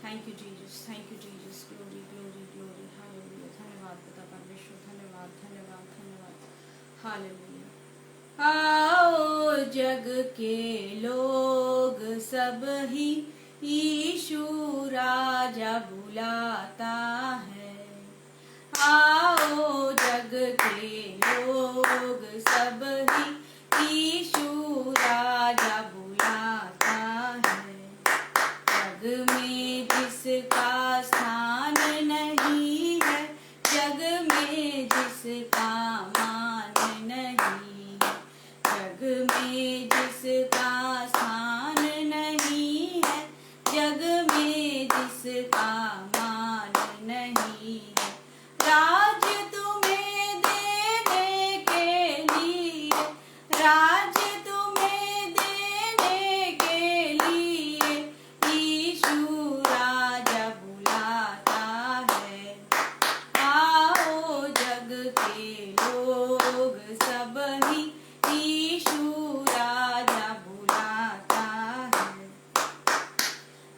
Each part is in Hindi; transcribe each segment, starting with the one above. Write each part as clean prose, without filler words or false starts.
Thank you Jesus, thank you Jesus, glory glory glory, hallelujah. धन्यवाद पिता परमेश्वर, धन्यवाद धन्यवाद धन्यवाद, हालेलुया। आओ जग के लोग सब ही यीशु राजा बुलाता है। आओ जग के लोग सब ही यीशु राजा बुलाता है। जग में जिसका स्थान नहीं है, जग में जिसका मान नहीं, जग में जिसका स्थान नहीं है, जग में जिसका मान नहीं है। राज तुम्हें देने के लिए, राज तुम्हें देने के लिए यीशु राजा बुलाता है। आओ जग के लोग सब ही यीशु राजा बुलाता है।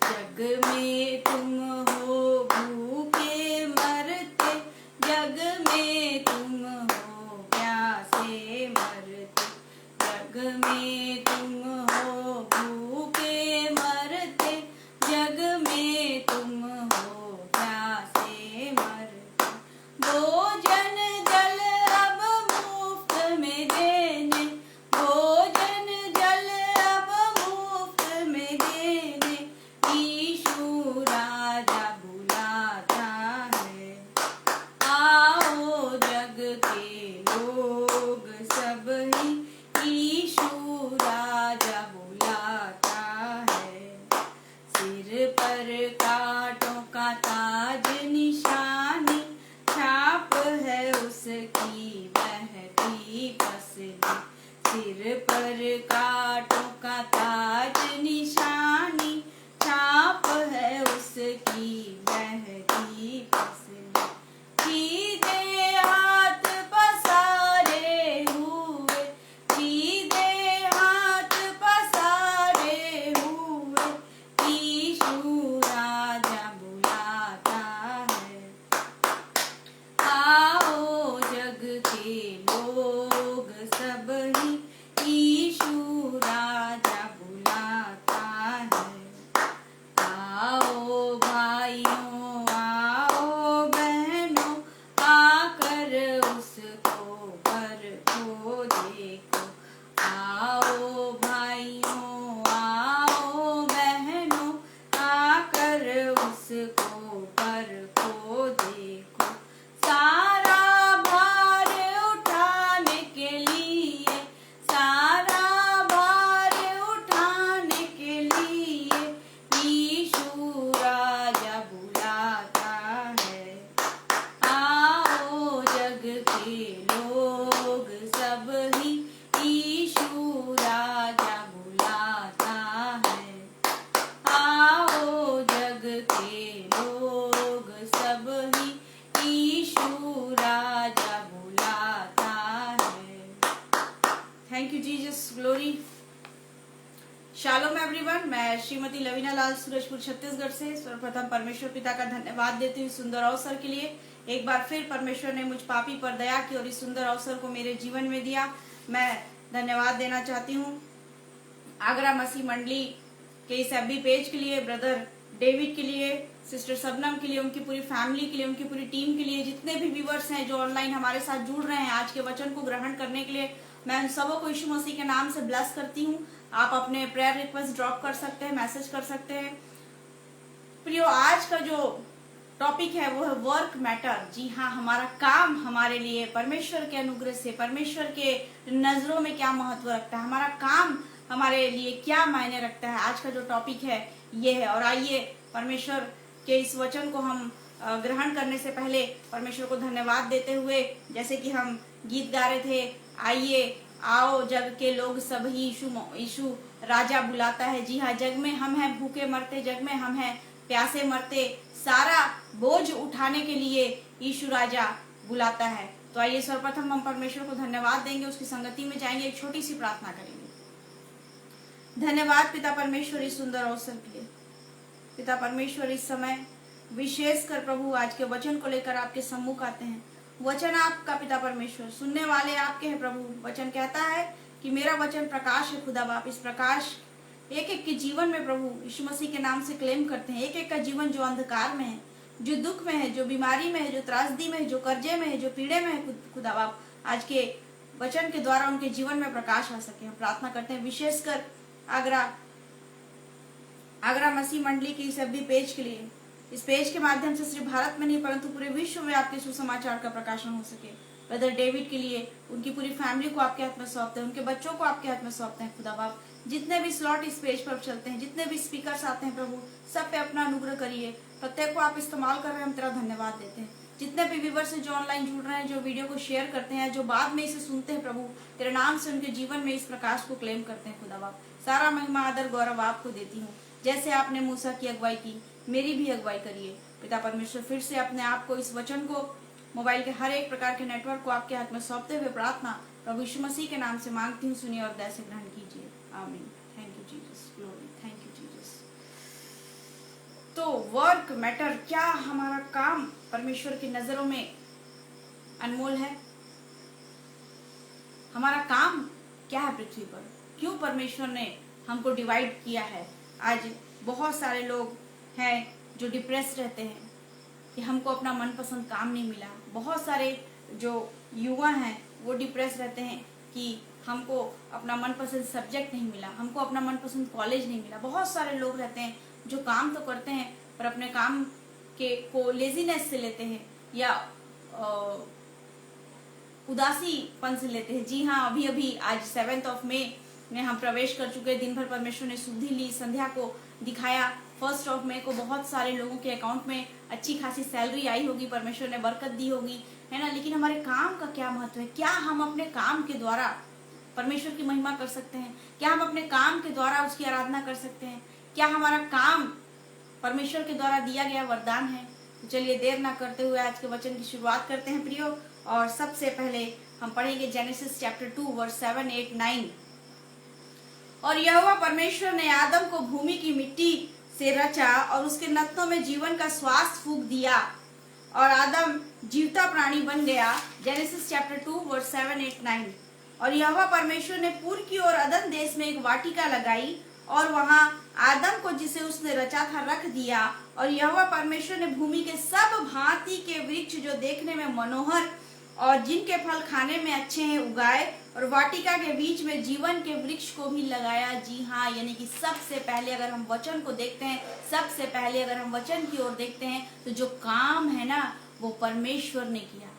जग में तुम हो भूखे मरते, जग में तुम हो प्यासे मरते, जग में तुम हो भूखे मरते, जग में तुम हो प्यासे मरते। भोजन जल अब मुफ्त में देने, भोजन जल अब मुफ्त में देने यीशु राजा बुलाता है। आओ जग के लोग सब ही यीशु राजा बुलाता है। सिर पर कांटों का ताज निशानी, छाप है उसकी बहती पसली। सिर पर कांटों का ताज निशानी, छाप है उसकी बहती पसली। सीधे हाथ पसारे हुए, सीधे हाथ पसारे हुए यीशु राजा बुलाता है। आओ जग के लोग सब ही यीशु राजा बुलाता है। आओ भाइयों, आओ बहनों, आकर उसको परखो देखो। आओ भाइयों, आओ बहनों, आकर उसको परखो देखो। सारा भार उठाने के लिए, सारा भार उठाने के लिए यीशु राजा बुलाता है। आओ जग के लोग सब ही यीशु राजा बुलाता है। आओ जग के लोग सब ही यीशु राजा बुलाता है। Thank you Jesus, glory. Shalom everyone, मैं श्रीमती लवीना लाल सूरजपुर छत्तीसगढ़ से सर्वप्रथम परमेश्वर पिता का धन्यवाद देती हूँ सुंदर अवसर के लिए। एक बार फिर परमेश्वर ने मुझ पापी पर दया की और इस सुंदर अवसर को मेरे जीवन में दिया। मैं धन्यवाद देना चाहती हूँ आगरा मसीह मंडली के इस एफबी पेज के लिए, ब्रदर डेविड के लिए, सिस्टर सबनम के लिए, उनकी पूरी फैमिली के लिए, उनकी पूरी टीम के लिए, जितने भी व्यूवर्स हैं जो ऑनलाइन हमारे साथ जुड़ रहे हैं आज के वचन को ग्रहण करने के लिए, मैं उन सबों को यीशु मसीह के नाम से ब्लेस करती हूँ। आप अपने प्रेयर रिक्वेस्ट ड्रॉप कर सकते हैं, मैसेज कर सकते हैं। प्रियो, आज का जो टॉपिक है वो है वर्क मैटर। जी हाँ, हमारा काम हमारे लिए परमेश्वर के अनुग्रह से, परमेश्वर के नजरों में क्या महत्व रखता है, हमारा काम हमारे लिए क्या मायने रखता है, आज का जो टॉपिक है ये है। और आइए परमेश्वर के इस वचन को हम ग्रहण करने से पहले परमेश्वर को धन्यवाद देते हुए, जैसे कि हम गीत गा रहे थे, आइए आओ जग के लोग सब ही यीशु राजा बुलाता है। जी हाँ, जग में हम हैं भूखे मरते, जग में हम हैं प्यासे मरते, सारा बोझ उठाने के लिए यीशु राजा बुलाता है। तो आइए सर्वप्रथम हम परमेश्वर को धन्यवाद देंगे, उसकी संगति में जाएंगे, एक छोटी सी प्रार्थना करेंगे। धन्यवाद पिता परमेश्वर इस सुंदर अवसर के लिए। पिता परमेश्वर, इस समय विशेषकर प्रभु आज के वचन को लेकर आपके सम्मुख आते हैं। वचन आपका पिता परमेश्वर, सुनने वाले आपके हैं प्रभु। वचन कहता है कि मेरा वचन प्रकाश है खुदा बाप। इस प्रकाश एक एक के जीवन में प्रभु यीशु मसीह के नाम से क्लेम करते हैं। एक एक का जीवन जो अंधकार में है, जो दुख में है, जो बीमारी में है, जो त्रासदी में है, जो कर्जे में है, जो पीड़े में है, खुदा बाप आज के वचन के द्वारा उनके जीवन में प्रकाश आ सके। हम प्रार्थना करते हैं विशेषकर आगरा मसीह मंडली की इस FB पेज के लिए। इस पेज के माध्यम से सिर्फ भारत में नहीं परंतु पूरे विश्व में आपके सुसमाचार का प्रकाशन हो सके। ब्रदर डेविड के लिए, उनकी पूरी फैमिली को आपके हाथ में सौंपते हैं, उनके बच्चों को आपके हाथ में सौंपते हैं खुदा बाप। जितने भी स्लॉट इस पेज पर चलते हैं, जितने भी स्पीकर्स आते हैं प्रभु, सब पे अपना अनुग्रह करिए। प्रत्येक को आप इस्तेमाल कर रहे हैं, हम तेरा धन्यवाद देते हैं। जितने भी व्यूअर्स हैं जो ऑनलाइन जुड़ रहे हैं, जो वीडियो को शेयर करते हैं, जो बाद में इसे सुनते हैं प्रभु, तेरे नाम से उनके जीवन में इस प्रकाश को क्लेम करते हैं खुदा बाप। सारा महिमा आदर गौरव आपको देती हूँ। जैसे आपने मूसा की अगुवाई की, मेरी भी अगुवाई करिए पिता परमेश्वर। फिर से अपने आप को, इस वचन को, मोबाइल के हर एक प्रकार के नेटवर्क को आपके हाथ में सौंपते हुए प्रार्थना प्रभु यीशु मसीह के नाम से मांगती हूँ। सुनिए और दया से ग्रहण कीजिए, आमीन। Thank you Jesus, glory, thank you Jesus. तो वर्क मैटर, क्या हमारा काम परमेश्वर की नजरों में अनमोल है? हमारा काम क्या है पृथ्वी पर? क्यों परमेश्वर ने हमको डिवाइड किया है? आज बहुत सारे लोग हैं जो डिप्रेस्ड रहते हैं कि हमको अपना मनपसंद काम नहीं मिला। बहुत सारे जो युवा हैं वो डिप्रेस रहते हैं कि हमको अपना मनपसंद सब्जेक्ट नहीं मिला, हमको अपना मनपसंद कॉलेज नहीं मिला। बहुत सारे लोग रहते हैं जो काम तो करते हैं पर अपने काम के को लेजीनेस से लेते हैं या उदासीपन से लेते हैं। जी हाँ, अभी अभी आज 7 मई में हम प्रवेश कर चुके हैं। दिन भर परमेश्वर ने सुधि ली, संध्या को दिखाया। 1 मई को बहुत सारे लोगों के अकाउंट में अच्छी खासी सैलरी आई होगी, परमेश्वर ने बरकत दी होगी, है ना। लेकिन हमारे काम का क्या महत्व है? क्या हम अपने काम के द्वारा परमेश्वर की महिमा कर सकते हैं? क्या हम अपने काम के द्वारा उसकी आराधना कर सकते हैं? क्या हमारा काम परमेश्वर के द्वारा दिया गया वरदान है? तो चलिए देर ना करते हुए आज के वचन की शुरुआत करते हैं प्रियो। और सबसे पहले हम पढ़ेंगे जेनेसिस चैप्टर 2 वर्स 7, 8, 9। और यहोवा परमेश्वर ने आदम को भूमि की मिट्टी से रचा और उसके नथनों में जीवन का श्वास फूंक दिया और आदम जीवता प्राणी बन गया। Genesis chapter 2 verse 7, 8, 9। और यहोवा परमेश्वर ने पूर्व की ओर अदन देश में एक वाटिका लगाई और वहां आदम को जिसे उसने रचा था रख दिया। और यहोवा परमेश्वर ने भूमि के सब भांति के वृक्ष जो देखने में मनोहर और जिनके फल खाने में अच्छे हैं उगाए और वाटिका के बीच में जीवन के वृक्ष को भी लगाया। जी हाँ, यानी कि सबसे पहले अगर हम वचन को देखते हैं, सबसे पहले अगर हम वचन की ओर देखते हैं तो जो काम है ना वो परमेश्वर ने किया।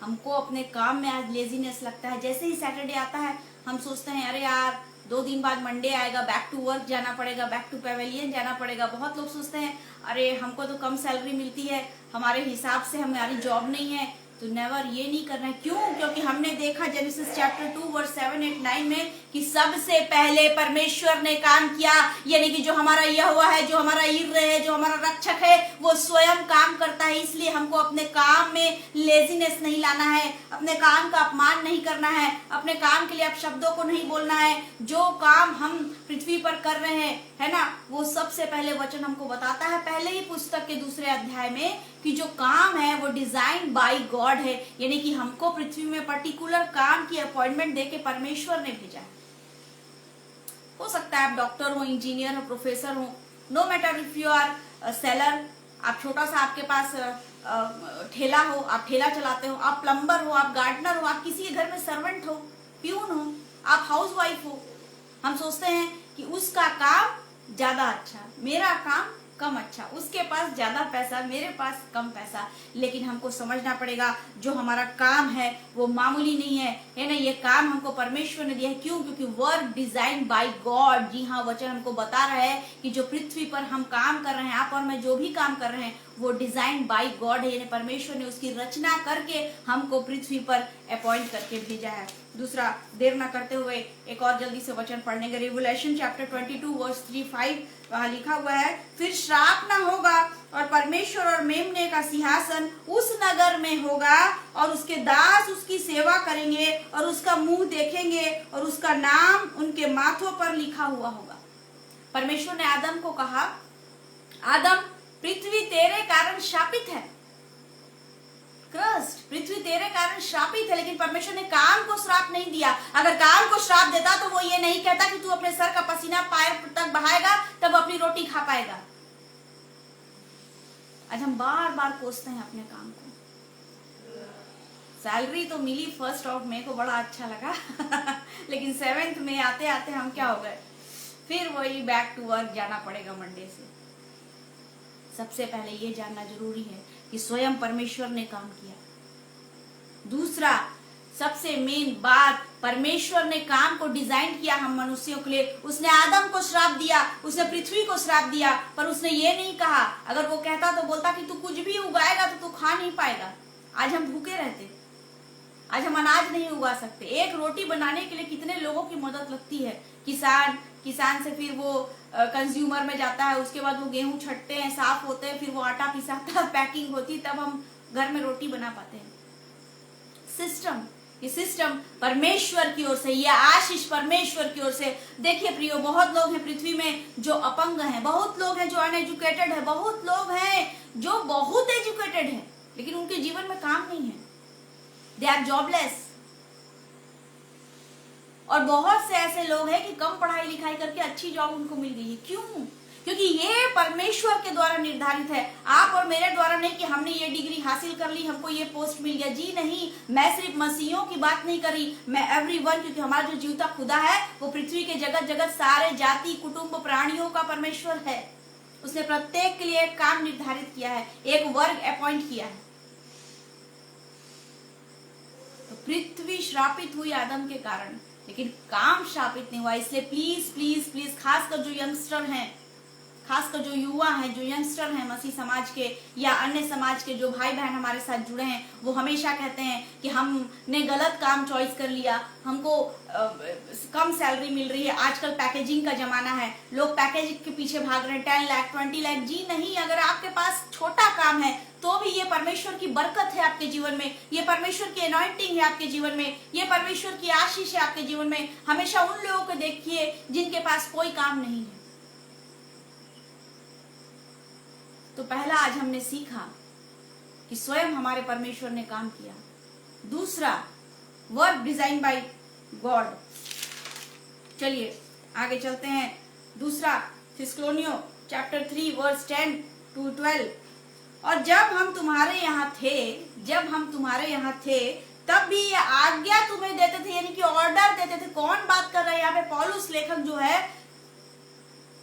हमको अपने काम में आज लेजीनेस लगता है। जैसे ही सैटरडे आता है हम सोचते हैं अरे यार 2 दिन बाद मंडे आएगा, बैक टू वर्क जाना पड़ेगा, बैक टू पेवेलियन जाना पड़ेगा। बहुत लोग सोचते हैं अरे हमको तो कम सैलरी मिलती है, हमारे हिसाब से हमारी जॉब नहीं है। तो नेवर, ये नहीं करना है। क्यों? क्योंकि हमने देखा जेनेसिस चैप्टर 2 वर्स 7, 8, 9 में कि सबसे पहले परमेश्वर ने काम किया। यानी कि जो हमारा यहोवा है, जो हमारा इर्रे है, जो हमारा रक्षक है, वो स्वयं काम करता है। इसलिए हमको अपने काम में लेजीनेस नहीं लाना है, अपने काम का अपमान नहीं करना है, अपने काम के लिए अपशब्दों को नहीं बोलना है। जो काम हम पृथ्वी पर कर रहे हैं, है ना, वो सबसे पहले वचन हमको बताता है पहले ही पुस्तक के 2 अध्याय में कि जो काम है वो डिजाइन बाय गॉड है। यानी कि हमको पृथ्वी में पर्टिकुलर काम की अपॉइंटमेंट देके परमेश्वर ने भेजा है। हो सकता है आप डॉक्टर हो, इंजीनियर हो, प्रोफेसर हो, no matter if you are seller, आप छोटा सा आपके पास ठेला हो, आप ठेला चलाते हो, आप प्लम्बर हो, आप गार्डनर हो, आप किसी के घर में सर्वेंट हो, प्यून हो, आप हाउस वाइफ हो। हम सोचते हैं कि उसका काम ज्यादा अच्छा, मेरा काम कम अच्छा, उसके पास ज्यादा पैसा, मेरे पास कम पैसा। लेकिन हमको समझना पड़ेगा जो हमारा काम है वो मामूली नहीं है, है ना। ये काम हमको परमेश्वर ने दिया है। क्यों? क्योंकि वर्क डिजाइन बाय गॉड। जी हाँ, वचन हमको बता रहा है कि जो पृथ्वी पर हम काम कर रहे हैं, आप और मैं जो भी काम कर रहे हैं, वो डिजाइन बाय गॉड है। यानी परमेश्वर ने उसकी रचना करके हमको पृथ्वी पर अपॉइंट करके भेजा है। दूसरा, देर ना करते हुए एक और जल्दी से वचन पढ़ने के, रेवलेशन चैप्टर 22 वर्स 3-5 वहां लिखा हुआ है, फिर श्राप न होगा और परमेश्वर और मेमने का सिंहासन उस नगर में होगा और उसके दास उसकी सेवा करेंगे और उसका मुंह देखेंगे और उसका नाम उनके माथों पर लिखा हुआ होगा। परमेश्वर ने आदम को कहा आदम, पृथ्वी तेरे कारण शापित है। क्रस्ट, पृथ्वी तेरे कारण शापित है, लेकिन परमेश्वर ने काम को श्राप नहीं दिया। अगर काम को श्राप देता तो वो ये नहीं कहता कि तू अपने सर का पसीना पैर तक बहाएगा तब अपनी रोटी खा पाएगा। आज हम बार बार कोसते हैं अपने काम को। सैलरी तो मिली फर्स्ट ऑफ मई को, बड़ा अच्छा लगा लेकिन 7th में आते आते हम क्या हो गए, फिर वही बैक टू वर्क जाना पड़ेगा मंडे से। सबसे पहले ये जानना जरूरी है कि स्वयं परमेश्वर ने काम किया। दूसरा सबसे मेन बात, परमेश्वर ने काम को डिजाइन किया हम मनुष्यों के लिए। उसने आदम को श्राप दिया, उसने पृथ्वी को श्राप दिया, पर उसने ये नहीं कहा, अगर वो कहता तो बोलता कि तू कुछ भी उगाएगा तो तू खा नहीं पाएगा। आज हम भूखे रहते, आज हम अनाज नहीं उगा सकते। एक रोटी बनाने के लिए कितने लोगों की मदद लगती है। किसान से फिर वो कंज्यूमर में जाता है, उसके बाद वो गेहूं छटते हैं, साफ होते हैं, फिर वो आटा पिसाता है, पैकिंग होती, तब हम घर में रोटी बना पाते हैं। ये सिस्टम परमेश्वर की ओर से, ये आशीष परमेश्वर की ओर से। देखिए प्रियो, बहुत लोग हैं पृथ्वी में जो अपंग हैं, बहुत लोग हैं जो अनएजुकेटेड है, बहुत लोग हैं जो बहुत एजुकेटेड हैं लेकिन उनके जीवन में काम नहीं है, दे आर जॉबलेस। और बहुत से ऐसे लोग हैं कि कम पढ़ाई लिखाई करके अच्छी जॉब उनको मिल गई है। क्यों? क्योंकि ये परमेश्वर के द्वारा निर्धारित है, आप और मेरे द्वारा नहीं कि हमने ये डिग्री हासिल कर ली हमको ये पोस्ट मिल गया। जी नहीं, मैं सिर्फ मसीहियों की बात नहीं कर रही, मैं एवरीवन, क्योंकि हमारा जो जीवता खुदा है वो पृथ्वी के जगत जगत सारे जाति कुटुंब प्राणियों का परमेश्वर है। उसने प्रत्येक के लिए एक काम निर्धारित किया है, एक वर्ग अपॉइंट किया है। तो पृथ्वी श्रापित हुई आदम के कारण, लेकिन काम श्रापित नहीं हुआ। इसलिए प्लीज प्लीज प्लीज, खासकर जो यंगस्टर हैं, खासकर जो युवा हैं, जो यंगस्टर हैं मसीह समाज के या अन्य समाज के जो भाई बहन हमारे साथ जुड़े हैं, वो हमेशा कहते हैं कि हमने गलत काम चॉइस कर लिया, हमको कम सैलरी मिल रही है। आजकल पैकेजिंग का जमाना है, लोग पैकेजिंग के पीछे भाग रहे हैं, 10 लाख 20 लाख। जी नहीं, अगर आपके पास छोटा काम है तो भी ये परमेश्वर की बरकत है आपके जीवन में, ये परमेश्वर की अनॉइंटिंग है आपके जीवन में, ये परमेश्वर की आशीष है आपके जीवन में। हमेशा उन लोगों को देखिए जिनके पास कोई काम नहीं है। तो पहला आज हमने सीखा कि स्वयं हमारे परमेश्वर ने काम किया। दूसरा, वर्क डिजाइन बाय गॉड। चलिए आगे चलते हैं। दूसरा, थिस्सलुनीकियों चैप्टर 3 वर्स 10 to 12। और जब हम तुम्हारे यहाँ थे तब भी ये आज्ञा तुम्हें देते थे, यानी कि ऑर्डर देते थे। कौन बात कर रहा है यहाँ पे? पौलुस लेखक जो है,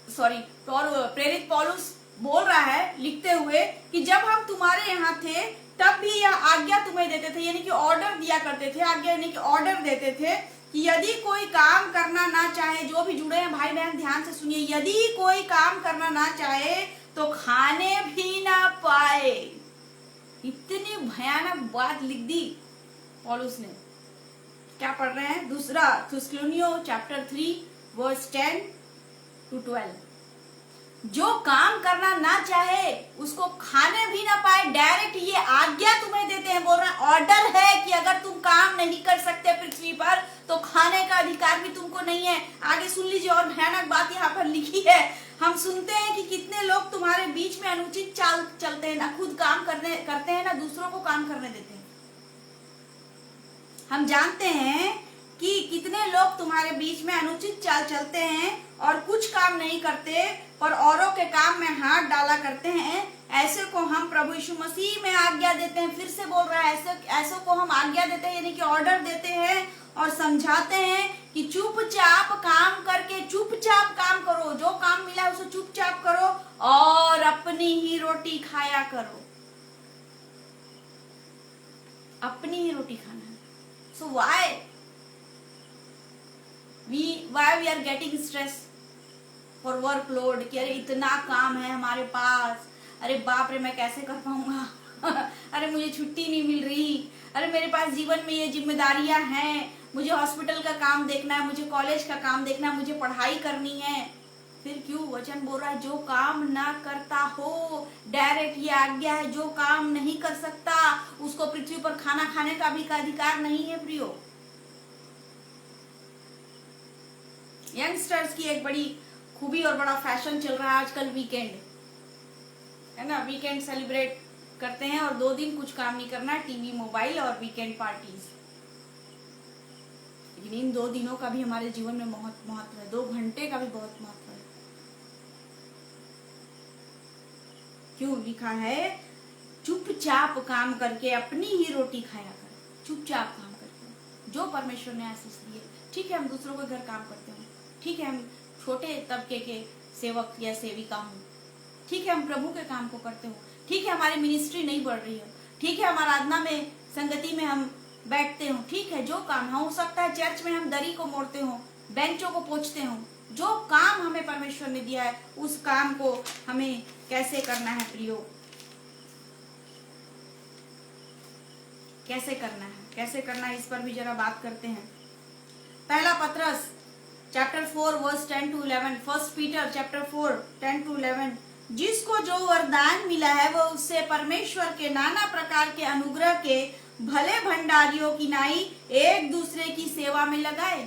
प्रेरित पौलुस बोल रहा है लिखते हुए कि जब हम तुम्हारे यहाँ थे तब भी यह आज्ञा तुम्हें देते थे, यानी कि ऑर्डर दिया करते थे। आज्ञा यानी कि ऑर्डर देते थे कि यदि कोई काम करना ना चाहे, जो भी जुड़े हैं भाई बहन ध्यान से सुनिए, यदि कोई काम करना ना चाहे तो खाने भी ना पाए। इतनी भयानक बात लिख दी पौलुस ने। क्या पढ़ रहे हैं? दूसरा थिस्सलुनीकियों चैप्टर 3 वर्स 10 to 12। जो काम करना ना चाहे उसको खाने भी ना पाए, डायरेक्ट ये आज्ञा तुम्हें देते हैं। बोल रहे हैं ऑर्डर है कि अगर तुम काम नहीं कर सकते पृथ्वी पर तो खाने का अधिकार भी तुमको नहीं है। आगे सुन लीजिए, और भयानक बात यहाँ पर लिखी है। हम सुनते हैं कि कितने लोग तुम्हारे बीच में अनुचित चाल चलते हैं, ना खुद काम करते हैं ना दूसरों को काम करने देते हैं। हम जानते हैं कि कितने लोग तुम्हारे बीच में अनुचित चाल चलते हैं और कुछ काम नहीं करते और औरों के काम में हाथ डाला करते हैं। ऐसे को हम प्रभु यीशु मसीह में आज्ञा देते हैं। फिर से बोल रहा है, ऐसे को हम आज्ञा देते हैं, यानी कि ऑर्डर देते हैं और समझाते हैं कि चुपचाप काम करके चुपचाप काम करो, जो काम मिला उसे चुपचाप करो और अपनी ही रोटी खाया करो। अपनी ही रोटी खाना है। सो why we are getting stress for workload कि अरे इतना काम है हमारे पास, अरे बाप रे मैं कैसे कर पाऊंगा अरे मुझे छुट्टी नहीं मिल रही, अरे मेरे पास जीवन में ये जिम्मेदारियां हैं, मुझे हॉस्पिटल का काम देखना है, मुझे कॉलेज का काम देखना है, मुझे पढ़ाई करनी है। फिर क्यों? वचन बोल रहा है जो काम ना करता हो, डायरेक्ट ये आज्ञा है, जो काम नहीं कर सकता उसको पृथ्वी पर खाना खाने का भी अधिकार नहीं है। प्रियो, यंगस्टर्स की एक बड़ी खूबी और बड़ा फैशन चल रहा है आजकल वीकेंड। है ना, वीकेंड सेलिब्रेट करते हैं और 2 दिन कुछ काम नहीं करना, टीवी मोबाइल और वीकेंड पार्टीज। लेकिन इन 2 दिनों का भी हमारे जीवन में बहुत महत्व है, 2 घंटे का भी बहुत महत्व है। क्यों लिखा है, चुपचाप काम करके अपनी ही रोटी खाया कर। चुपचाप काम करके जो परमेश्वर ने आशीष दी है। ठीक है हम दूसरों के घर काम करते हो, ठीक है हम छोटे तबके के सेवक या सेविका हूँ, ठीक है हम प्रभु के काम को करते हो, ठीक है हमारी मिनिस्ट्री नहीं बढ़ रही है, ठीक है हम आराधना में संगति में हम बैठते हो, ठीक है जो काम हो सकता है चर्च में हम दरी को मोड़ते हो, बेंचों को पोंछते हो, जो काम हमें परमेश्वर ने दिया है उस काम को हमें कैसे करना है प्रियो, कैसे करना है, कैसे करना है, इस पर भी जरा बात करते हैं। पहला पत्रस chapter 4 verse 10 to 11, first Peter chapter 4 10 to 11, जिसको जो वरदान मिला है वो उससे परमेश्वर के नाना प्रकार के अनुग्रह के भले भंडारियों की नाई एक दूसरे की सेवा में लगाए।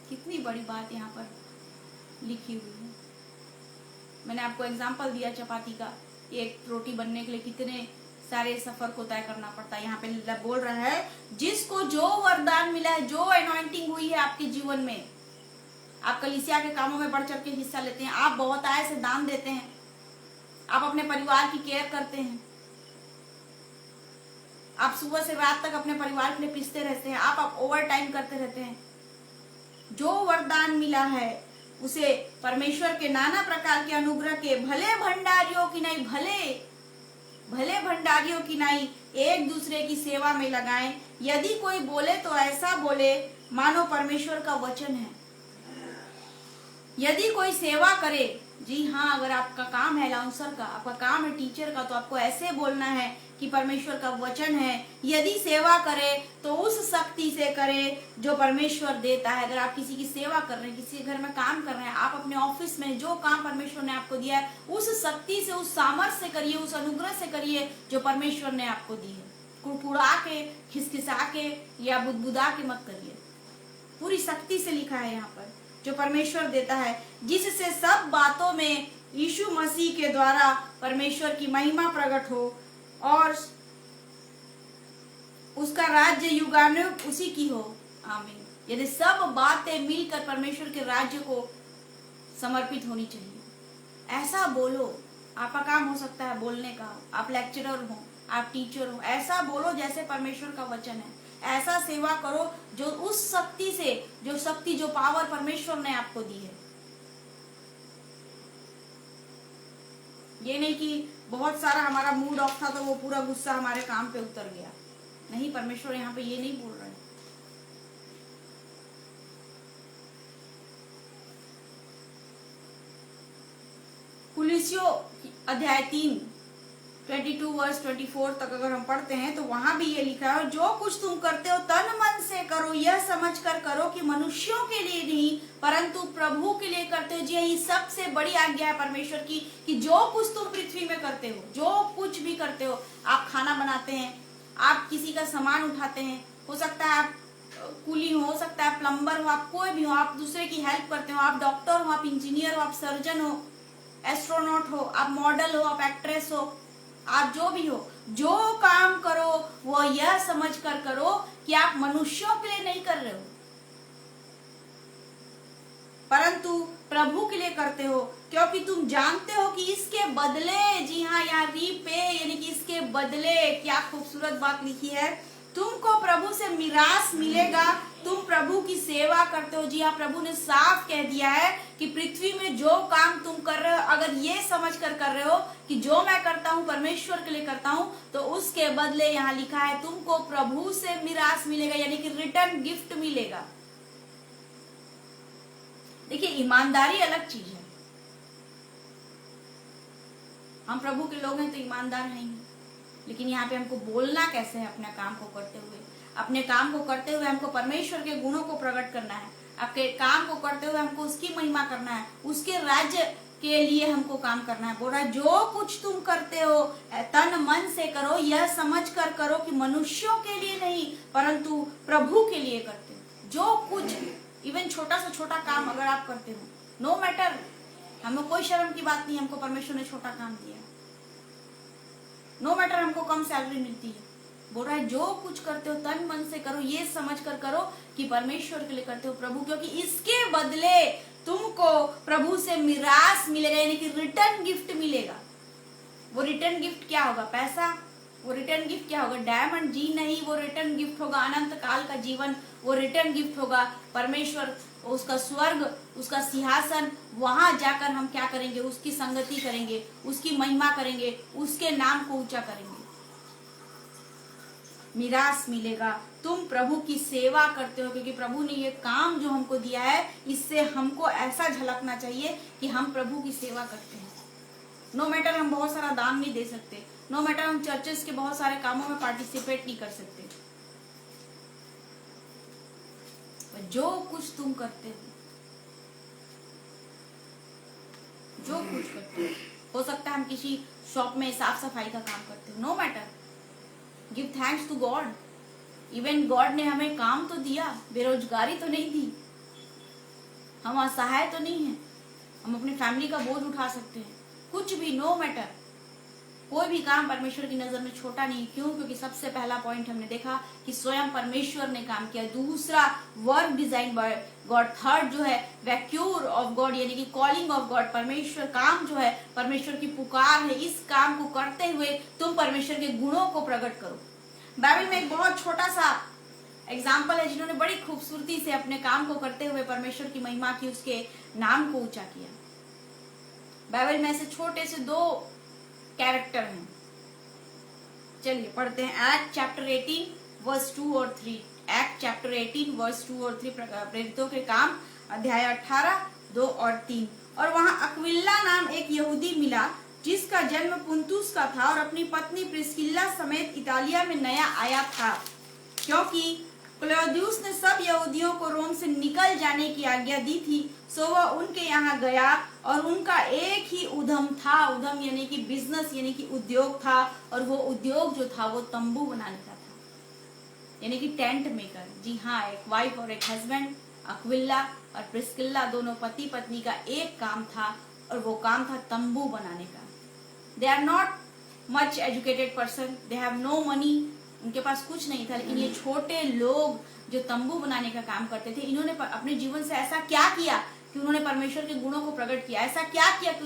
कितनी बड़ी बात यहाँ पर लिखी हुई है। मैंने आपको एग्जांपल दिया चपाती का, एक रोटी बनने के लिए कितने सारे सफर को तय करना पड़ता है। यहाँ पे बोल रहा है जिसको जो वरदान मिला है, जो अनॉइंटिंग हुई है आपके जीवन में, आप कलीसिया के कामों में बढ़ चढ़ के हिस्सा लेते हैं, आप बहुत आय से दान देते हैं, आप अपने परिवार की केयर करते हैं, आप सुबह से रात तक अपने परिवार के लिए पिसते रहते हैं, आप ओवर टाइम करते रहते हैं। जो वरदान मिला है उसे परमेश्वर के नाना प्रकार के अनुग्रह के भले भंडारियों की नाई, भले भंडारियों की नाई एक दूसरे की सेवा में लगाएं। यदि कोई बोले तो ऐसा बोले मानो परमेश्वर का वचन है। यदि कोई सेवा करे, जी हाँ, अगर आपका काम है अनाउंसर का, आपका काम है टीचर का, तो आपको ऐसे बोलना है कि परमेश्वर का वचन है। यदि सेवा करे तो उस शक्ति से करे जो परमेश्वर देता है। अगर आप किसी की सेवा कर रहे हैं, किसी के घर में काम कर रहे हैं, आप अपने ऑफिस में जो काम परमेश्वर ने आपको दिया है उस शक्ति से, उस सामर्थ्य से करिए, उस अनुग्रह से करिए जो परमेश्वर ने आपको दी है। कुड़कुड़ा के, खिसखिसा के या बुदबुदा के मत करिए। पूरी शक्ति से लिखा है यहाँ पर जो परमेश्वर देता है, जिससे सब बातों में यीशु मसीह के द्वारा परमेश्वर की महिमा प्रकट हो और उसका राज्य युगानुयुग उसी की हो। आमीन। यदि सब बातें मिलकर परमेश्वर के राज्य को समर्पित होनी चाहिए। ऐसा बोलो, आपका काम हो सकता है बोलने का, आप लेक्चरर हो, आप टीचर हो, ऐसा बोलो जैसे परमेश्वर का वचन है। ऐसा सेवा करो जो उस शक्ति से, जो पावर परमेश्वर ने आपको दी है। ये नहीं कि बहुत सारा हमारा मूड ऑफ था तो वो पूरा गुस्सा हमारे काम पे उतर गया। नहीं, परमेश्वर यहाँ पे ये नहीं बोल रहे। कुलिसियों अध्याय 3 22 वर्स 24 तक अगर हम पढ़ते हैं तो वहां भी ये लिखा है, जो कुछ तुम करते हो तन मन से करो, यह समझ कर करो कि मनुष्यों के लिए नहीं परंतु प्रभु के लिए करते हो। जी यही सबसे बड़ी आज्ञा है परमेश्वर की कि जो कुछ तुम पृथ्वी में करते हो, जो कुछ भी करते हो, आप खाना बनाते हैं, आप किसी का सामान उठाते हैं, हो सकता है आप कूली हो सकता है प्लम्बर हो, आप कोई भी हो, आप दूसरे की हेल्प करते हो, आप डॉक्टर हो, आप इंजीनियर हो, आप सर्जन हो, एस्ट्रोनॉट हो, आप मॉडल हो, आप एक्ट्रेस हो, आप जो भी हो, जो काम करो वो यह समझ कर करो कि आप मनुष्यों के लिए नहीं कर रहे हो परंतु प्रभु के लिए करते हो, क्योंकि तुम जानते हो कि इसके बदले, जी हाँ यहाँ रीपे यानी कि इसके बदले, क्या खूबसूरत बात लिखी है, तुमको प्रभु से मिरास मिलेगा। तुम प्रभु की सेवा करते हो। जी हाँ, प्रभु ने साफ कह दिया है कि पृथ्वी में जो काम तुम कर रहे हो, अगर ये समझ कर रहे हो कि जो मैं करता हूँ परमेश्वर के लिए करता हूँ, तो उसके बदले यहाँ लिखा है तुमको प्रभु से मिरास मिलेगा, यानी कि रिटर्न गिफ्ट मिलेगा। देखिए, ईमानदारी अलग चीज है। हम प्रभु के लोग हैं तो ईमानदार हैं ही, लेकिन यहाँ पे हमको बोलना कैसे है अपने काम को करते हुए। अपने काम को करते हुए हमको परमेश्वर के गुणों को प्रकट करना है। आपके काम को करते हुए हमको उसकी महिमा करना है, उसके राज्य के लिए हमको काम करना है। बोल रहा है जो कुछ तुम करते हो तन मन से करो, यह समझ कर करो कि मनुष्यों के लिए नहीं परंतु प्रभु के लिए करते हो। जो कुछ, इवन छोटा से छोटा काम अगर आप करते हो, नो मैटर हमें कोई शर्म की बात नहीं, हमको परमेश्वर ने छोटा काम दिया। नो मैटर हमको कम सैलरी मिलती है, बोल रहा है जो कुछ करते हो तन मन से करो, ये समझ कर करो कि परमेश्वर के लिए करते हो प्रभु, क्योंकि इसके बदले तुमको प्रभु से मिरास मिलेगा, यानी कि रिटर्न गिफ्ट मिलेगा। वो रिटर्न गिफ्ट क्या होगा? पैसा। वो रिटर्न गिफ्ट क्या होगा? डायमंड जी नहीं, वो रिटर्न गिफ्ट होगा अनंत काल का जीवन। वो रिटर्न गिफ्ट होगा परमेश्वर, उसका स्वर्ग, उसका सिंहासन। वहां जाकर हम क्या करेंगे? उसकी संगति करेंगे, उसकी महिमा करेंगे, उसके नाम को ऊंचा करेंगे। मिरास मिलेगा। तुम प्रभु की सेवा करते हो, क्योंकि प्रभु ने ये काम जो हमको दिया है, इससे हमको ऐसा झलकना चाहिए कि हम प्रभु की सेवा करते हैं। नो मैटर हम बहुत सारा दान नहीं दे सकते, नो मैटर हम चर्चेस के बहुत सारे कामों में पार्टिसिपेट नहीं कर सकते, जो कुछ तुम करते हो, जो कुछ करते हो सकता है हम किसी शॉप में साफ सफाई का काम करते हो, no matter, give thanks to God. Even God ने हमें काम तो दिया, बेरोजगारी तो नहीं दी, हम असहाय तो नहीं है, हम अपनी फैमिली का बोझ उठा सकते हैं, कुछ भी, नो मैटर। कोई भी काम परमेश्वर की नजर में छोटा नहीं। क्यों? क्योंकि सबसे पहला पॉइंट हमने देखा कि स्वयं परमेश्वर ने काम किया। दूसरा, work design by God. Third जो है वैक्यूर ऑफ गॉड, यानी कि कॉलिंग ऑफ गॉड। परमेश्वर काम जो है, परमेश्वर की पुकार है, इस काम को करते हुए तुम परमेश्वर के गुणों को प्रकट करो। बाइबल में एक बहुत छोटा सा एग्जाम्पल है जिन्होंने बड़ी खूबसूरती से अपने काम को करते हुए परमेश्वर की महिमा की, उसके नाम को ऊंचा किया। बाइबल में ऐसे छोटे से 2 कैरेक्टर हैं। चलिए पढ़ते हैं एक्ट चैप्टर 18 वर्स 2 और 3। एक्ट चैप्टर 18 वर्स 2 और 3, प्रेरितों के काम अध्याय 18 2 और 3। और वहां अक्विला नाम एक यहूदी मिला जिसका जन्म पुंतुस का था और अपनी पत्नी प्रिस्किल्ला समेत इतालिया में नया आया था, क्योंकि क्लौदियुस ने सब यहूदियों को रोम से निकल जाने की आज्ञा दी थी। सो वह उनके यहाँ गया और उनका एक ही उद्यम था। उद्यम यानी कि बिजनेस, यानी कि उद्योग था, और वो उद्योग जो था वो तंबू बनाने का था, यानी कि टेंट मेकर। जी हाँ, एक वाइफ और एक हस्बैंड, अक्विला और प्रिस्किल्ला, दोनों पति पत्नी का एक काम था, और वो काम था तंबू बनाने का। They are not much educated person, they have no money, उनके पास कुछ नहीं था, लेकिन ये छोटे लोग जो तंबू बनाने का काम करते थे, इन्होंने अपने जीवन से ऐसा क्या किया कि उन्होंने परमेश्वर के गुणों को प्रकट किया। ऐसा क्या किया कि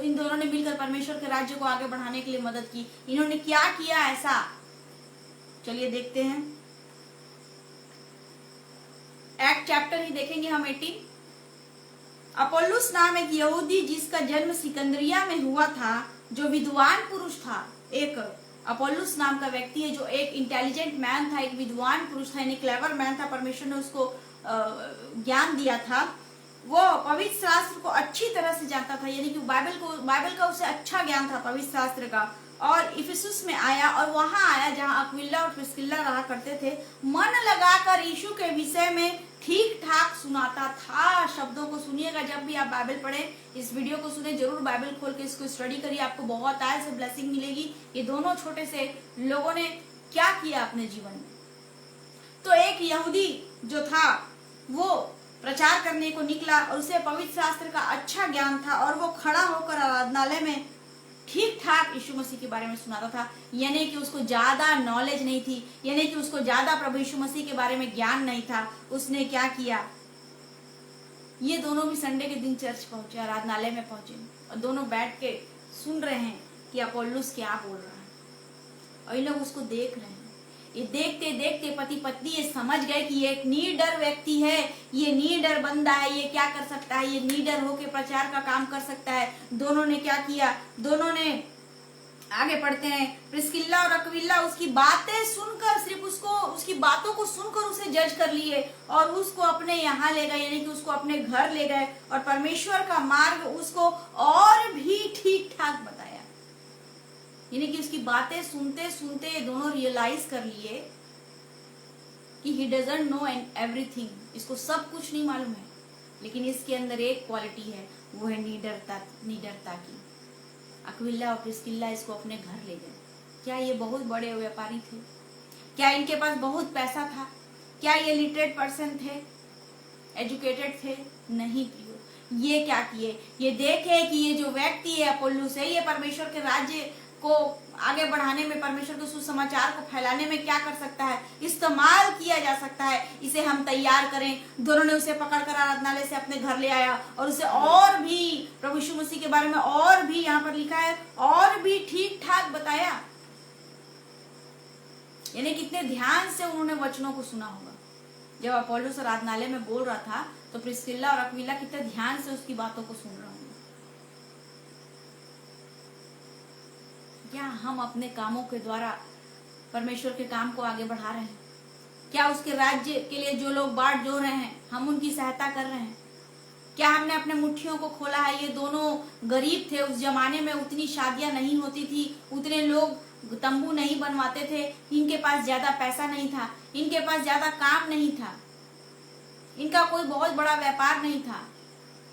इन दोनों ने मिलकर परमेश्वर के राज्य को आगे बढ़ाने के लिए मदद की। इन्होंने क्या किया ऐसा? चलिए देखते हैं। एक्ट चैप्टर ही देखेंगे हम 18। अपोल्लुस नाम एक यहूदी जिसका जन्म सिकंदरिया में हुआ था, जो विद्वान पुरुष था। एक अपोल्लुस नाम का व्यक्ति है जो एक इंटेलिजेंट मैन था, एक विद्वान पुरुष था, यानी क्लेवर मैन था। परमेश्वर ने उसको ज्ञान दिया था। वो पवित्र शास्त्र को अच्छी तरह से जानता था, यानी कि बाइबल का उसे अच्छा ज्ञान था पवित्र शास्त्र का। और इफिसुस में आया, और वहां आया जहां अक्विला और प्रिस्किल्ला रहा करते थे। मन लगाकर यीशु के विषय में ठीक ठाक सुनाता था। शब्दों को सुनिएगा, जब भी आप बाइबल पढ़े, इस वीडियो को सुने, जरूर बाइबल खोल के इसको स्टडी करिए, आपको बहुत आय से ब्लेसिंग मिलेगी। ये दोनों छोटे से लोगों ने क्या किया अपने जीवन में? तो एक यहूदी जो था वो प्रचार करने को निकला, और उसे पवित्र शास्त्र का अच्छा ज्ञान था, और वो खड़ा होकर आराधनालय में ठीक ठाक यीशु मसीह के बारे में सुनाता था। यानी कि उसको ज्यादा नॉलेज नहीं थी, यानी कि उसको ज्यादा प्रभु यीशु मसीह के बारे में ज्ञान नहीं था। उसने क्या किया? ये दोनों भी संडे के दिन चर्च पहुंचे, आराधनालय में पहुंचे, और दोनों बैठ के सुन रहे हैं कि अपोल्लुस क्या बोल रहा है, और ये लोग उसको देख रहे हैं। ये देखते देखते पति पत्नी ये समझ गए कि ये एक निडर व्यक्ति है, ये निडर बंदा है, ये क्या कर सकता है, ये निडर होके प्रचार का काम कर सकता है। दोनों ने क्या किया? दोनों ने, आगे पढ़ते हैं, प्रिस्किल्ला और अक्विला उसकी बातें सुनकर, सिर्फ उसकी बातों को सुनकर उसे जज कर लिए, और उसको अपने यहाँ ले गए, यानी कि उसको अपने घर ले गए, और परमेश्वर का मार्ग उसको और भी ठीक ठाक बताया। यानी कि उसकी बातें सुनते सुनते ये दोनों रियलाइज कर लिए कि ही डजंट नो एवरीथिंग, इसको सब कुछ नहीं मालूम है, लेकिन इसके अंदर एक क्वालिटी है, वो है निडरता की। अक्विला और प्रिस्किल्ला इसको अपने घर ले गए। क्या ये बहुत बड़े व्यापारी थे? क्या इनके पास बहुत पैसा था? क्या ये लिटरेट पर्सन थे, एजुकेटेड थे? नहीं प्रियो, ये क्या किए, ये देखे कि ये जो व्यक्ति है अपोल्लोस है, ये परमेश्वर के राज्य को आगे बढ़ाने में, परमेश्वर के सुसमाचार को फैलाने में क्या कर सकता है, इस्तेमाल किया जा सकता है, इसे हम तैयार करें। दोनों ने उसे पकड़कर आराधनालय से अपने घर ले आया और उसे और भी प्रभु यीशु मसीह के बारे में और भी, यहाँ पर लिखा है, और भी ठीक ठाक बताया। यानी कितने ध्यान से उन्होंने वचनों को सुना होगा। जब अपोल्लोस आराधनालय में बोल रहा था तो प्रिस्किल्ला और अक्विला कितने ध्यान से उसकी बातों को सुन रहे होंगे। क्या हम अपने कामों के द्वारा परमेश्वर के काम को आगे बढ़ा रहे हैं? क्या उसके राज्य के लिए जो लोग बाट जोड़ रहे हैं, हम उनकी सहायता कर रहे हैं? क्या हमने अपने मुट्ठियों को खोला है? ये दोनों गरीब थे, उस जमाने में उतनी शादियां नहीं होती थी, उतने लोग तंबू नहीं बनवाते थे, इनके पास ज्यादा पैसा नहीं था, इनके पास ज्यादा काम नहीं था, इनका कोई बहुत बड़ा व्यापार नहीं था।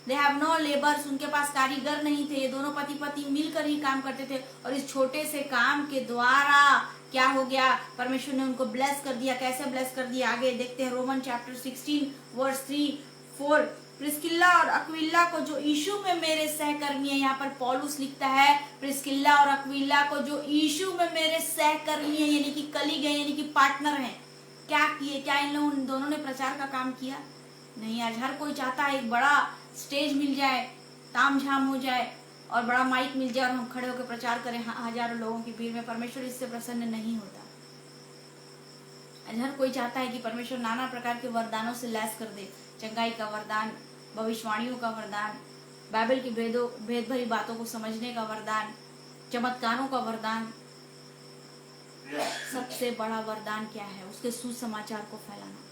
दे हैव नो लेबर्स, उनके पास कारीगर नहीं थे। ये दोनों पति पत्नी मिलकर ही काम करते थे और इस छोटे से काम के द्वारा क्या हो गया, परमेश्वर ने उनको ब्लेस कर दिया। कैसे ब्लेस कर दिया, आगे देखते हैं। Roman chapter 16 verse 3-4। प्रिस्किल्ला और अक्विला को जो यीशु में मेरे सहकर्मी है, यहाँ पर पौलुस लिखता है प्रिस्किल्ला और अक्विला को जो यीशु में मेरे सहकर्मी है, यानी कि कलीग है, यानी कि पार्टनर है। क्या किए? क्या इन लोगों दोनों ने प्रचार का काम किया? नहीं। आज हर कोई चाहता है एक बड़ा स्टेज मिल जाए, तामझाम हो जाए और बड़ा माइक मिल जाए और हम खड़े होकर प्रचार करें हजारों लोगों की भीड़ में। परमेश्वर इससे प्रसन्न नहीं होता। आज हर कोई चाहता है कि परमेश्वर नाना प्रकार के वरदानों से लैस कर दे। चंगाई का वरदान, भविष्यवाणियों का वरदान, बाइबल की भेद भरी बातों को समझने का वरदान, चमत्कारों का वरदान। सबसे बड़ा वरदान क्या है? उसके सुसमाचार को फैलाना।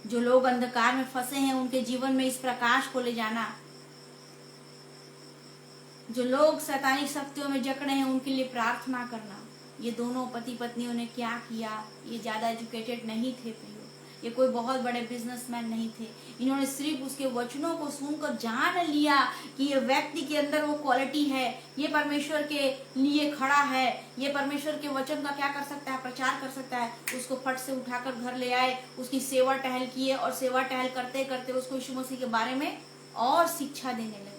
जो लोग अंधकार में फंसे हैं उनके जीवन में इस प्रकाश को ले जाना। जो लोग शैतानिक शक्तियों में जकड़े हैं उनके लिए प्रार्थना करना। ये दोनों पति पत्नियों ने क्या किया? ये ज्यादा एजुकेटेड नहीं थे प्रियो, ये कोई बहुत बड़े बिजनेसमैन नहीं थे। इन्होंने सिर्फ उसके वचनों को सुनकर जान लिया कि ये व्यक्ति के अंदर वो क्वालिटी है, ये परमेश्वर के लिए खड़ा है, ये परमेश्वर के वचन का क्या कर सकता है, प्रचार कर सकता है। उसको फट से उठाकर घर ले आए, उसकी सेवा टहल किए और सेवा टहल करते करते उसको यीशु मसीह के बारे में और शिक्षा देने लगे।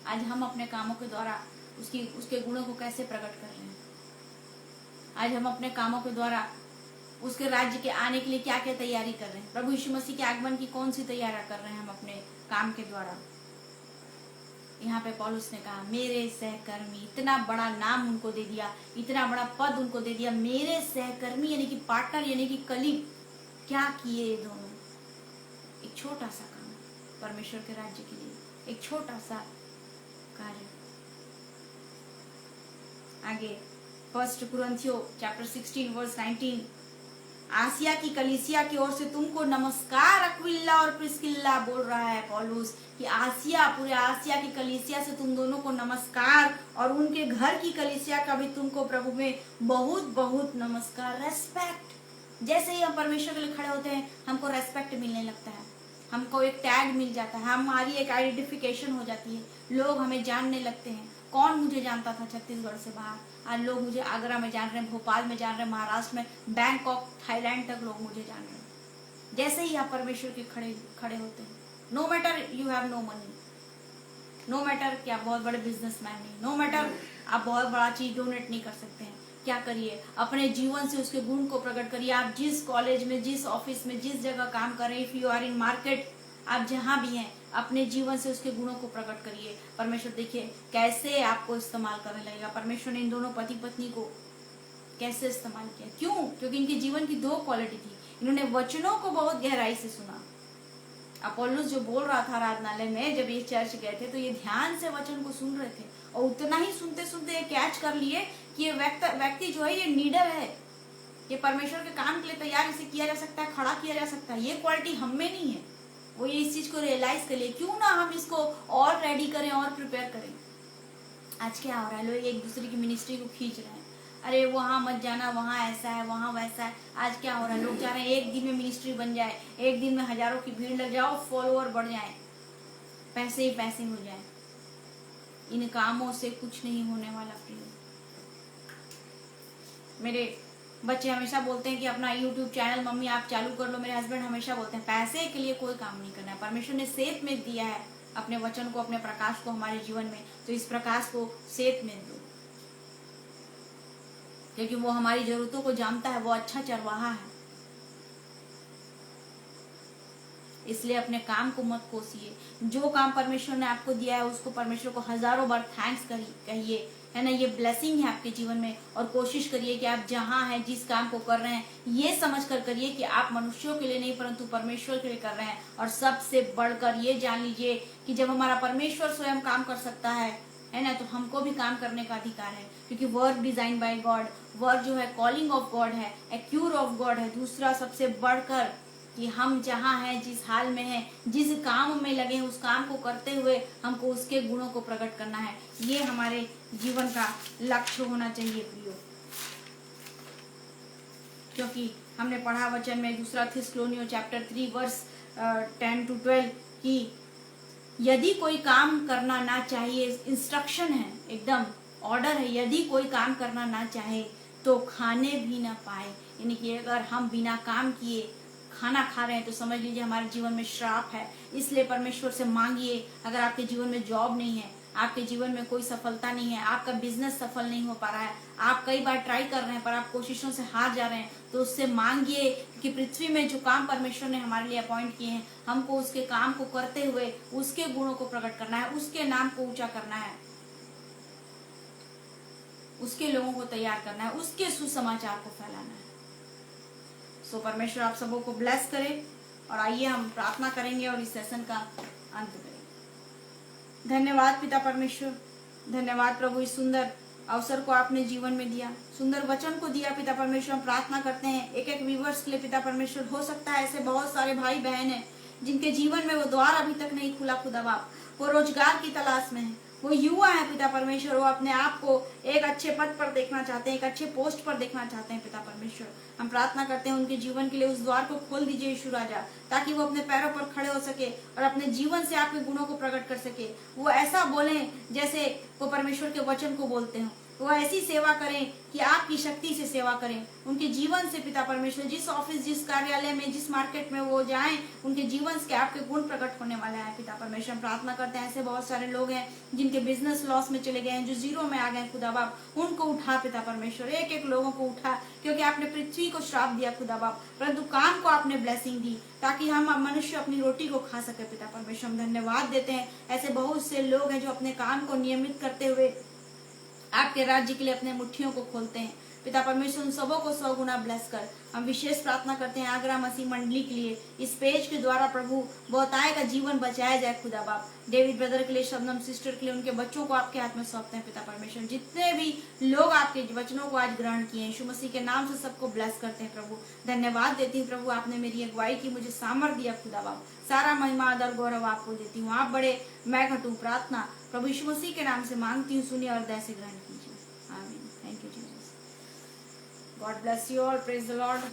आज हम अपने कामों के द्वारा उसके गुणों को कैसे प्रकट कर रहे हैं? आज हम अपने कामों के द्वारा उसके राज्य के आने के लिए क्या क्या तैयारी कर रहे हैं? प्रभु यीशु मसीह के आगमन की कौन सी तैयारी कर रहे हैं हम अपने काम के द्वारा? यहाँ पे पौलुस ने कहा मेरे सहकर्मी, इतना बड़ा नाम उनको दे दिया, इतना बड़ा पद उनको दे दिया, मेरे सहकर्मी यानी कि पार्टनर, यानी कि कलीग। क्या किए ये दोनों? एक छोटा सा काम परमेश्वर के राज्य के लिए, एक छोटा सा कार्य। आगे 1 कुरिन्थियों चैप्टर 16 वर्स 19। आसिया की कलीसिया की ओर से तुमको नमस्कार। अक्विला और प्रिस्किल्ला बोल रहा है पौलुस कि आसिया, पूरे आसिया की कलीसिया से तुम दोनों को नमस्कार, और उनके घर की कलीसिया का भी तुमको प्रभु में बहुत बहुत नमस्कार। रेस्पेक्ट। जैसे ही हम परमेश्वर के लिए खड़े होते हैं हमको रेस्पेक्ट मिलने लगता है, हमको एक टैग मिल जाता है, हमारी एक आइडेंटिफिकेशन हो जाती है, लोग हमें जानने लगते हैं। कौन मुझे जानता था छत्तीसगढ़ से बाहर, आज लोग मुझे आगरा में जान रहे हैं, भोपाल में जान रहे हैं, महाराष्ट्र में, बैंकॉक, थाईलैंड तक लोग मुझे जान रहे हैं। जैसे ही आप परमेश्वर के खड़े होते हैं, no matter you have no money, no matter कि आप बहुत बड़े बिजनेसमैन नहीं, नो मैटर आप बहुत बड़ा चीज डोनेट नहीं कर सकते हैं, क्या करिए? अपने जीवन से उसके गुण को प्रकट करिए। आप जिस कॉलेज में, जिस ऑफिस में, जिस जगह काम कर रहे हैं, if you are in market, आप जहां भी हैं, अपने जीवन से उसके गुणों को प्रकट करिए। परमेश्वर देखिए कैसे आपको इस्तेमाल करने लगेगा। परमेश्वर ने इन दोनों पति पत्नी को कैसे इस्तेमाल किया? क्यों? क्योंकि इनके जीवन की दो क्वालिटी थी। इन्होंने वचनों को बहुत गहराई से सुना। अपोल्लोस जो बोल रहा था आराधनालय में, जब ये चर्च गए थे तो ये ध्यान से वचन को सुन रहे थे, और उतना ही सुनते सुनते ये कैच कर लिए कि ये व्यक्ति जो है ये नीडर है, ये परमेश्वर के काम के लिए तैयार, इसे किया जा सकता है, खड़ा किया जा सकता है। ये क्वालिटी हम में नहीं है। वो ये इस चीज को रियलाइज कर लिए, क्यों ना हम इसको और रेडी करें और प्रिपेयर करें। आज क्या हो रहा है, लोग एक दूसरे की मिनिस्ट्री को खींच रहे हैं, अरे वहां मत जाना, वहां ऐसा है, वहां वैसा है। आज क्या हो रहा है, लोग चाह रहे हैं एक दिन में मिनिस्ट्री बन जाए, एक दिन में हजारों की भीड़ लग जाओ, फॉलोअर बढ़ जाए, पैसे ही पैसे हो जाए। इन कामों से कुछ नहीं होने वाला प्रिय। मेरे बच्चे हमेशा बोलते हैं कि अपना यूट्यूब चैनल मम्मी आप चालू कर लो। मेरे हस्बैंड हमेशा बोलते हैं पैसे के लिए कोई काम नहीं करना है। परमेश्वर ने सेत में दिया है अपने वचन को, अपने प्रकाश को हमारे जीवन में, तो इस प्रकाश को सेत में दो, क्योंकि वो हमारी जरूरतों को जानता है, वो अच्छा चरवाहा है। इसलिए अपने काम को मत कोसिए। जो काम परमेश्वर ने आपको दिया है उसको परमेश्वर को हजारों बार थैंक्स कहिए, है ना। ये ब्लेसिंग है आपके जीवन में। और कोशिश करिए कि आप जहां हैं, जिस काम को कर रहे हैं, ये समझ कर करिए कि आप मनुष्यों के लिए नहीं परंतु परमेश्वर के लिए कर रहे हैं। और सबसे बढ़कर ये जान लीजिए कि जब हमारा परमेश्वर स्वयं काम कर सकता है ना, तो हमको भी काम करने का अधिकार है, क्योंकि work design by God, work जो है कॉलिंग ऑफ गॉड है, एक्यूर ऑफ गॉड है। दूसरा सबसे बढ़कर कि हम जहाँ हैं, जिस हाल में हैं, जिस काम में लगे हैं, उस काम को करते हुए हमको उसके गुणों को प्रकट करना है। ये हमारे जीवन का लक्ष्य होना चाहिए प्रियो। क्योंकि हमने पढ़ा वचन में दूसरा थिस्सलुनीय चैप्टर 3 वर्स 10-12 कि यदि कोई काम करना ना चाहिए, इंस्ट्रक्शन है, एकदम ऑर्डर है, यदि कोई काम करना ना चाहे तो खाने भी ना पाए। यानी कि अगर हम बिना काम किए खाना खा रहे हैं तो समझ लीजिए हमारे जीवन में श्राप है। इसलिए परमेश्वर से मांगिए। अगर आपके जीवन में जॉब नहीं है, आपके जीवन में कोई सफलता नहीं है, आपका बिजनेस सफल नहीं हो पा रहा है, आप कई बार ट्राई कर रहे हैं पर आप कोशिशों से हार जा रहे हैं, तो उससे मांगिए कि पृथ्वी में जो काम परमेश्वर ने हमारे लिए अपॉइंट किए हैं, हमको उसके काम को करते हुए उसके गुणों को प्रकट करना है, उसके नाम को ऊंचा करना है, उसके लोगों को तैयार करना है, उसके सुसमाचार को फैलाना है। सो परमेश्वर आप सबों को ब्लेस करे। और आइए हम प्रार्थना करेंगे और इस सेशन का अंत करेंगे। धन्यवाद पिता परमेश्वर, धन्यवाद प्रभु, इस सुंदर अवसर को आपने जीवन में दिया, सुंदर वचन को दिया पिता परमेश्वर। हम प्रार्थना करते हैं एक एक व्यूअर्स के लिए पिता परमेश्वर। हो सकता है ऐसे बहुत सारे भाई बहन हैं जिनके जीवन में वो द्वार अभी तक नहीं खुला खुदा बाप, वो रोजगार की तलाश में है, वो युवा है पिता परमेश्वर, वो अपने आप को एक अच्छे पद पर देखना चाहते हैं, एक अच्छे पोस्ट पर देखना चाहते हैं पिता परमेश्वर। हम प्रार्थना करते हैं उनके जीवन के लिए उस द्वार को खोल दीजिए यीशु राजा, ताकि वो अपने पैरों पर खड़े हो सके और अपने जीवन से आपके गुणों को प्रकट कर सके। वो ऐसा बोले जैसे वो परमेश्वर के वचन को बोलते हो, वो ऐसी सेवा करें कि आपकी शक्ति से सेवा करें। उनके जीवन से पिता परमेश्वर जिस ऑफिस, जिस कार्यालय में, जिस मार्केट में वो जाएं, उनके जीवन से आपके गुण प्रकट होने वाले हैं पिता परमेश्वर। हम प्रार्थना करते हैं ऐसे बहुत सारे लोग हैं जिनके बिजनेस लॉस में चले गए हैं, जो जीरो में आ गए खुदा बाप, उनको उठा पिता परमेश्वर, एक एक लोगों को उठा, क्योंकि आपने पृथ्वी को श्राप दिया खुदा बाप, परंतु काम को आपने ब्लेसिंग दी ताकि हम मनुष्य अपनी रोटी को खा सके पिता परमेश्वर। हम धन्यवाद देते हैं ऐसे बहुत से लोग हैं जो अपने काम को नियमित करते हुए आपके राज्य के लिए अपने मुट्ठियों को खोलते हैं पिता परमेश्वर। उन सबों को 100 गुना ब्लेस कर। हम विशेष प्रार्थना करते हैं आगरा मसीह मंडली के लिए, इस पेज के द्वारा प्रभु बहुताय का जीवन बचाया जाए खुदा बाप। डेविड ब्रदर के लिए, शबनम सिस्टर के लिए, उनके बच्चों को आपके हाथ में सौंपते हैं पिता परमेश्वर। जितने भी लोग आपके वचनों को आज ग्रहण किए यीशु मसीह के नाम से सबको ब्लेस करते हैं प्रभु। धन्यवाद देती हूँ प्रभु, आपने मेरी अगुवाई की, मुझे सामर्थ दिया खुदा बाप। सारा महिमा आदर गौरव आपको देती हूँ। आप बड़े, मैं घटूं। प्रार्थना प्रभु यीशु मसीह के नाम से मांगती हूँ, सुनिए और दया से ग्रहण कीजिए। आमीन। Thank you Jesus. God bless you all. Praise the Lord.